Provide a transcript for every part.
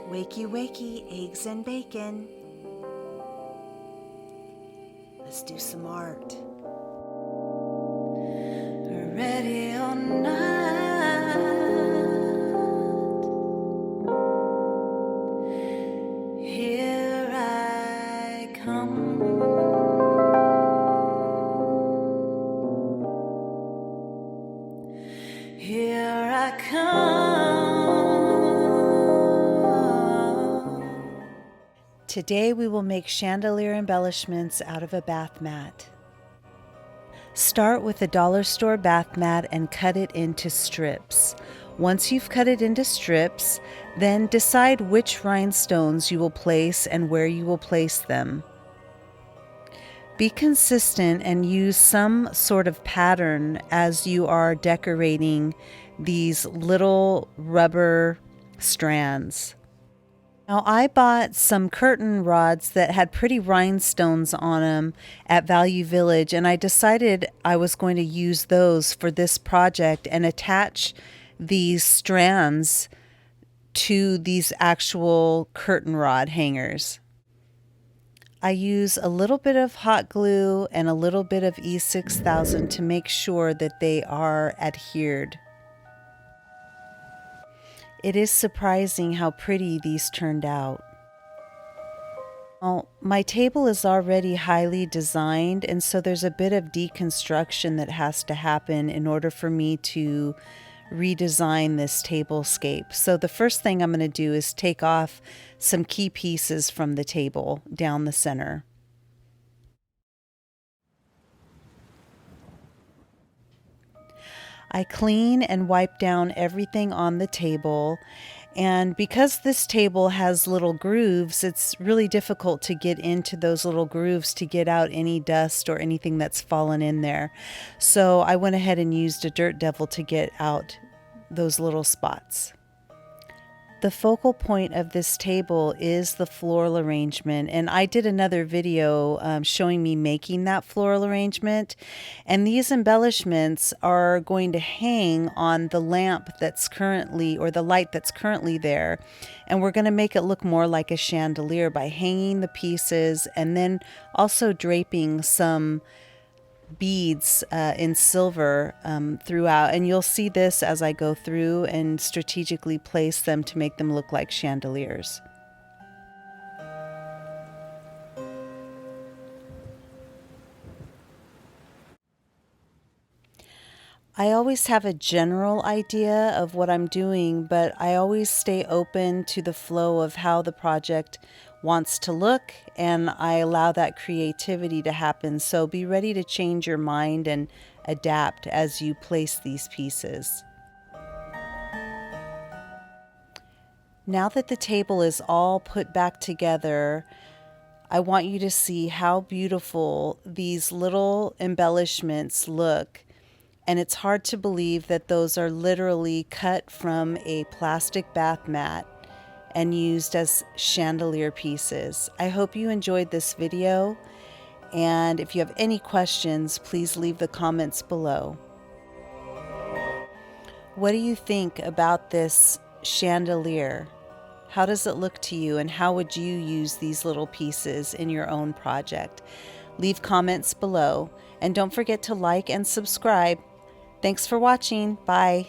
Wakey, wakey, eggs and bacon. Let's do some art. Ready or not, here I come. Here I come. Today we will make chandelier embellishments out of a bath mat. Start with a dollar store bath mat and cut it into strips. Once you've cut it into strips, then decide which rhinestones you will place and where you will place them. Be consistent and use some sort of pattern as you are decorating these little rubber strands. Now, I bought some curtain rods that had pretty rhinestones on them at Value Village, and I decided I was going to use those for this project and attach these strands to these actual curtain rod hangers. I use a little bit of hot glue and a little bit of E6000 to make sure that they are adhered. It is surprising how pretty these turned out. Well, my table is already highly designed, and so there's a bit of deconstruction that has to happen in order for me to redesign this tablescape. So the first thing I'm going to do is take off some key pieces from the table down the center. I clean and wipe down everything on the table, and because this table has little grooves, it's really difficult to get into those little grooves to get out any dust or anything that's fallen in there. So I went ahead and used a dirt devil to get out those little spots. The focal point of this table is the floral arrangement, and I did another video showing me making that floral arrangement, and these embellishments are going to hang on the lamp that's currently, or the light that's currently there, and we're going to make it look more like a chandelier by hanging the pieces and then also draping some beads in silver throughout, and you'll see this as I go through and strategically place them to make them look like chandeliers. I always have a general idea of what I'm doing, but I always stay open to the flow of how the project wants to look, and I allow that creativity to happen. So be ready to change your mind and adapt as you place these pieces. Now that the table is all put back together, I want you to see how beautiful these little embellishments look. And it's hard to believe that those are literally cut from a plastic bath mat and used as chandelier pieces. I hope you enjoyed this video, and if you have any questions, please leave the comments below. What do you think about this chandelier? How does it look to you, and how would you use these little pieces in your own project? Leave comments below, and don't forget to like and subscribe. Thanks for watching. Bye.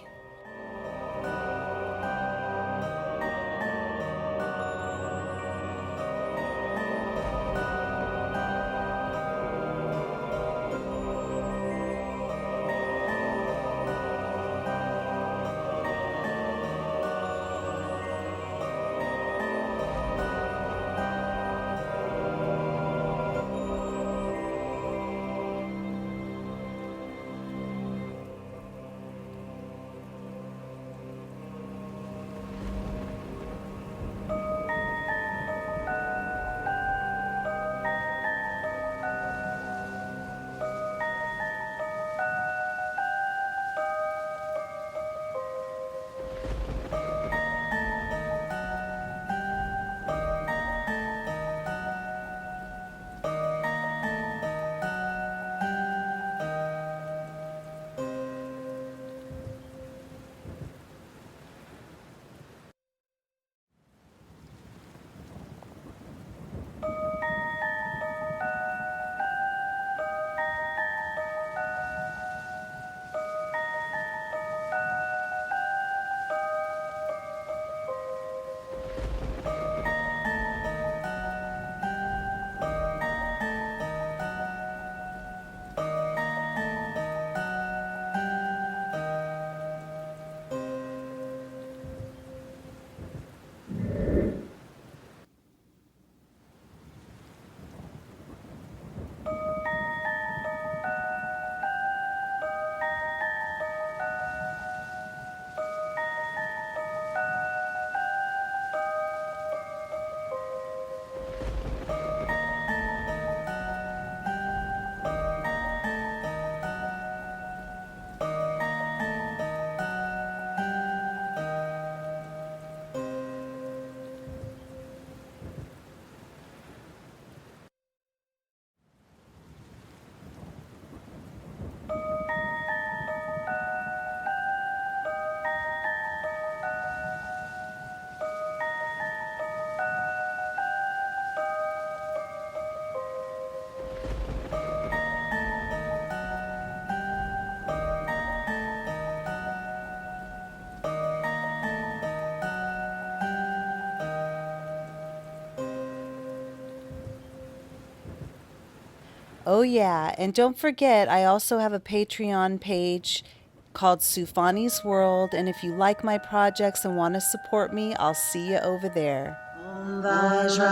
Oh, yeah. And don't forget, I also have a Patreon page called Sufani's World. And if you like my projects and want to support me, I'll see you over there. Om Vajrasatyasya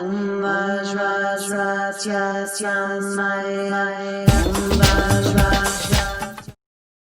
Om Vajrasatyasya Om Vajrasatyasya